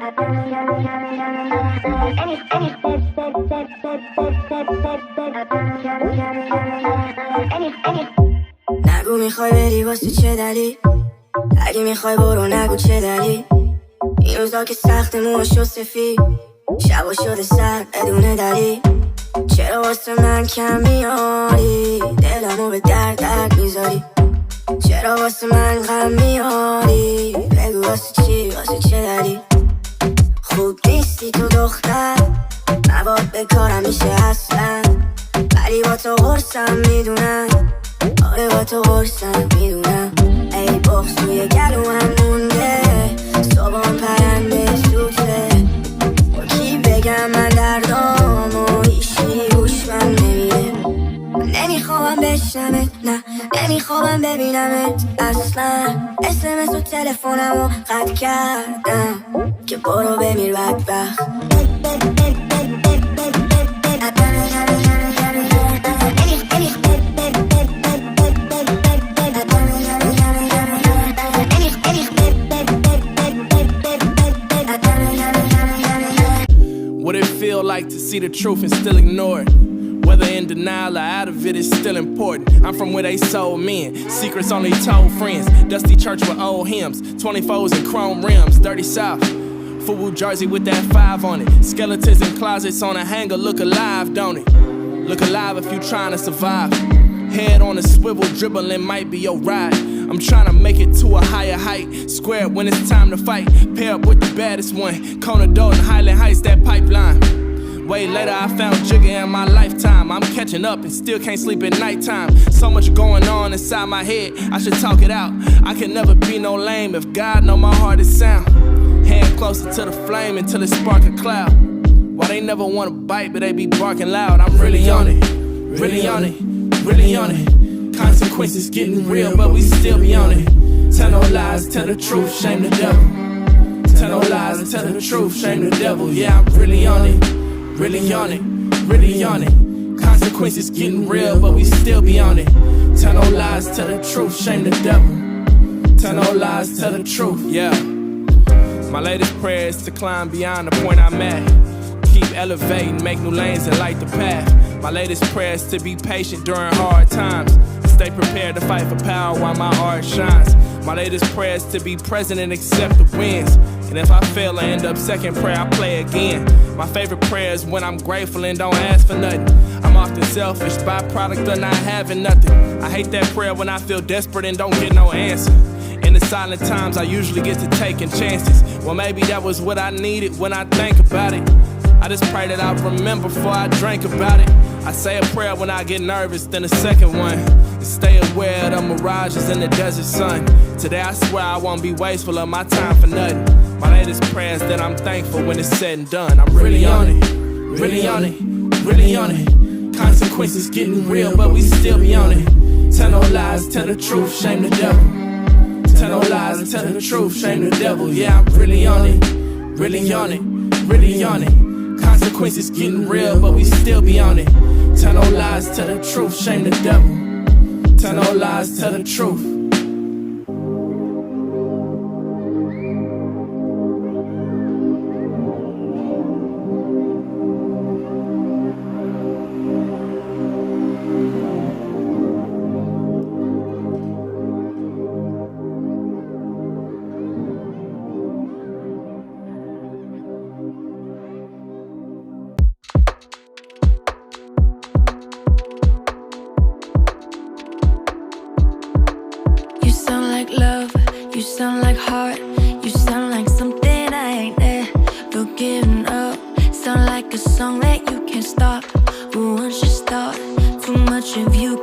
نگو میخوای بری واسه چه دلیل، اگه میخوای برو نگو چه دلیل. این روزا که سخت موهاشو سفید، شبا شده سر بدون دلیل. چرا واسه من کم میاری، دلمو به درد میذاری. چرا واسه من غم میاری، بگو واسه چی، واسه چه دلیل. خوب نیستی تو دختر، مواد به کارم میشه اصلا. ولی با تو قرصم میدونم، آره با تو قرصم میدونم. ای بغض توی گلو هم مونده، صبحان پرنده سوته. با کی بگم من دردامو، هیچی گوش من نمیده. نمیخوام بشنمت، نه نمیخوام ببینمت اصلا. SMS و تلفنمو قطع کردم که برو بمیر بدبخت. What it feel like to see the truth and still ignore it? Whether in denial or out of it is still important. I'm from where they sold men, secrets only told friends. Dusty church with old hymns, 24s and chrome rims. Dirty South, FUBU jersey with that 5 on it. Skeletons in closets on a hanger, look alive, don't it? Look alive if you trying to survive. Head on a swivel, dribbling might be your ride. I'm trying to make it to a higher height. Square when it's time to fight. Pair up with the baddest one. Kona Dalton, Highland Heights, that pipeline. Way later I found Jigga in my lifetime. I'm catching up and still can't sleep at nighttime. So much going on inside my head, I should talk it out. I can never be no lame if God know my heart is sound. Hand closer to the flame until it spark a cloud. Why they never wanna bite but they be barking loud. I'm really on it, really on it, really on it. Consequences getting real but we still be on it. Tell no lies, tell the truth, shame the devil. Tell no lies and tell the truth, shame the devil. Yeah, I'm really on it, really on it, really on it. Consequences getting real but we still be on it. Tell no lies, tell the truth, shame the devil. Tell no lies, tell the truth, yeah. My latest prayer is to climb beyond the point I'm at. Keep elevating, make new lanes and light the path. My latest prayer is to be patient during hard times. Stay prepared to fight for power while my art shines. My latest prayer is to be present and accept the wins. And if I fail, I end up second prayer, I play again. My favorite prayer is when I'm grateful and don't ask for nothing. I'm often selfish, byproduct of not having nothing. I hate that prayer when I feel desperate and don't get no answer. In the silent times, I usually get to taking chances. Well, maybe that was what I needed when I think about it. I just pray that I remember before I drink about it. I say a prayer when I get nervous, then a second one. And stay aware of the mirages in the desert sun. Today I swear I won't be wasteful of my time for nothing. My latest prayer is that I'm thankful when it's said and done. I'm really on it, really on it, really on it. Consequences getting real but we still be on it. Tell no lies, tell the truth, shame the devil. Tell no lies and tell the truth, shame the devil. Yeah, I'm really on it, really on it, really on it. Consequences getting real but we still be on it. Tell no lies, tell the truth, shame the devil. Tell no lies, tell the truth. You sound like heart, you sound like something I ain't never giving up. Sound like a song that you can't stop, but once you start, too much of you